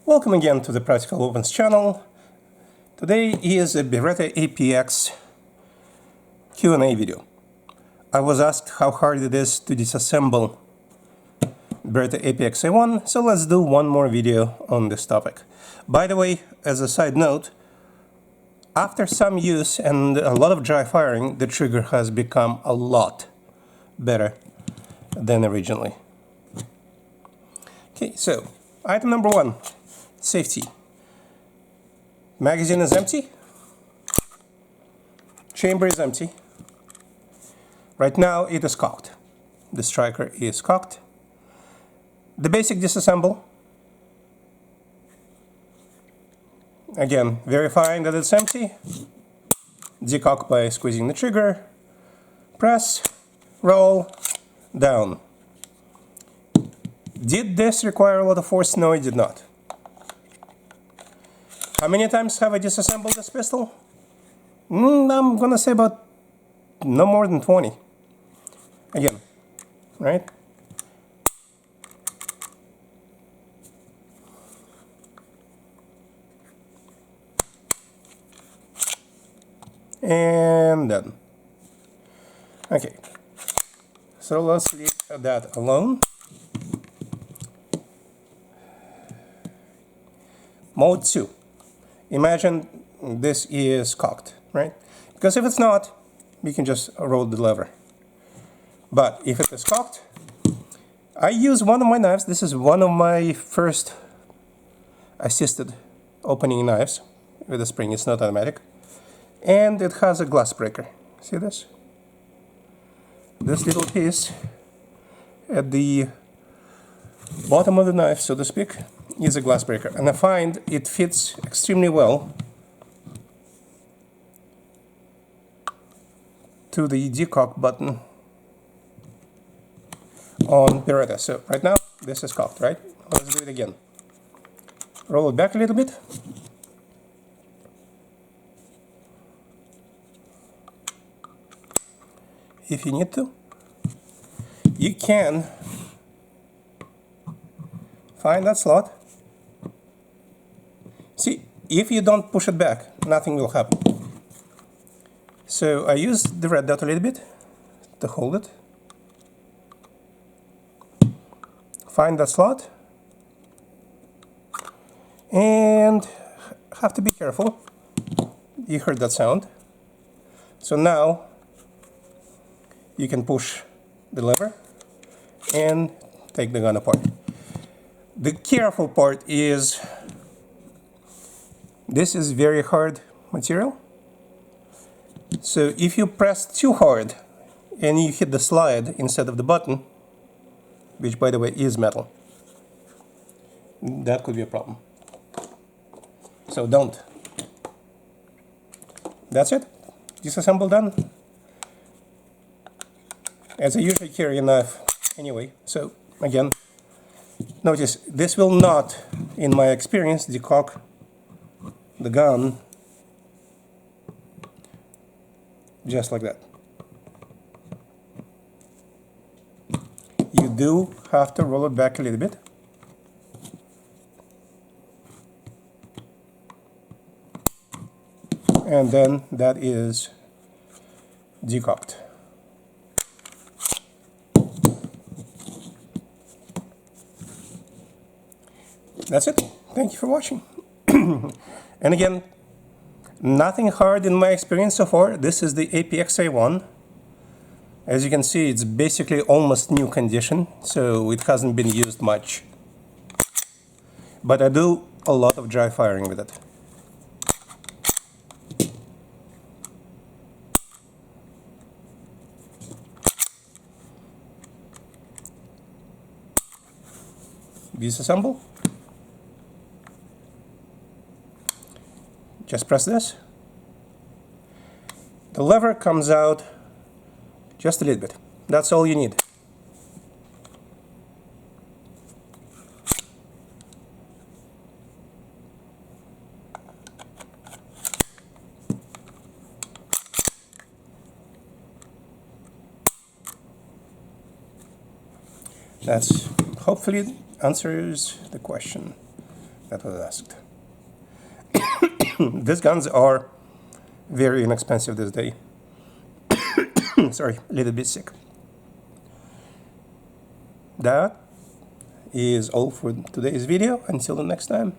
Welcome again to the Practical Opens channel. Today is a Beretta APX Q&A video. I was asked how hard it is to disassemble Beretta APX A1, so let's do one more video on this topic. By the way, as a side note, after some use and a lot of dry firing, the trigger has become a lot better than originally. Okay, so item number one. Safety. Magazine is empty. Chamber is empty. Right now it is cocked. The striker is cocked. The basic disassemble. Again, verifying that it's empty. Decock by squeezing the trigger. Press, roll, down. Did this require a lot of force? No, it did not. How many times have I disassembled this pistol? I'm gonna say about no more than 20. Again, right? And done. Okay, so let's leave that alone. Mode 2. Imagine this is cocked, right? Because if it's not, we can just roll the lever. But if it is cocked, I use one of my knives. This is one of my first assisted opening knives with a spring. It's not automatic. And it has a glass breaker. See this? This little piece at the bottom of the knife, so to speak, is a glass breaker, and I find it fits extremely well to the decock button on Beretta. So right now this is cocked, right? Let's do it again. Roll it back a little bit. If you need to, you can find that slot. See, if you don't push it back, nothing will happen. So I use the red dot a little bit to hold it. Find that slot. And have to be careful. You heard that sound. So now you can push the lever and take the gun apart. The careful part is this is very hard material. So if you press too hard and you hit the slide instead of the button, which by the way is metal, that could be a problem. So don't. That's it. Disassemble done. As I usually carry a knife anyway, so again, notice this will not, in my experience, decock the gun just like that. You do have to roll it back a little bit. And then that is decocked. That's it. Thank you for watching. And again, nothing hard in my experience so far. This is the APX A1. As you can see, it's basically almost new condition, so it hasn't been used much. But I do a lot of dry firing with it. Disassemble. Just press this. The lever comes out just a little bit. That's all you need. That's hopefully answers the question. that was asked. These guns are very inexpensive this day. Sorry, a little bit sick. That is all for today's video. Until the next time.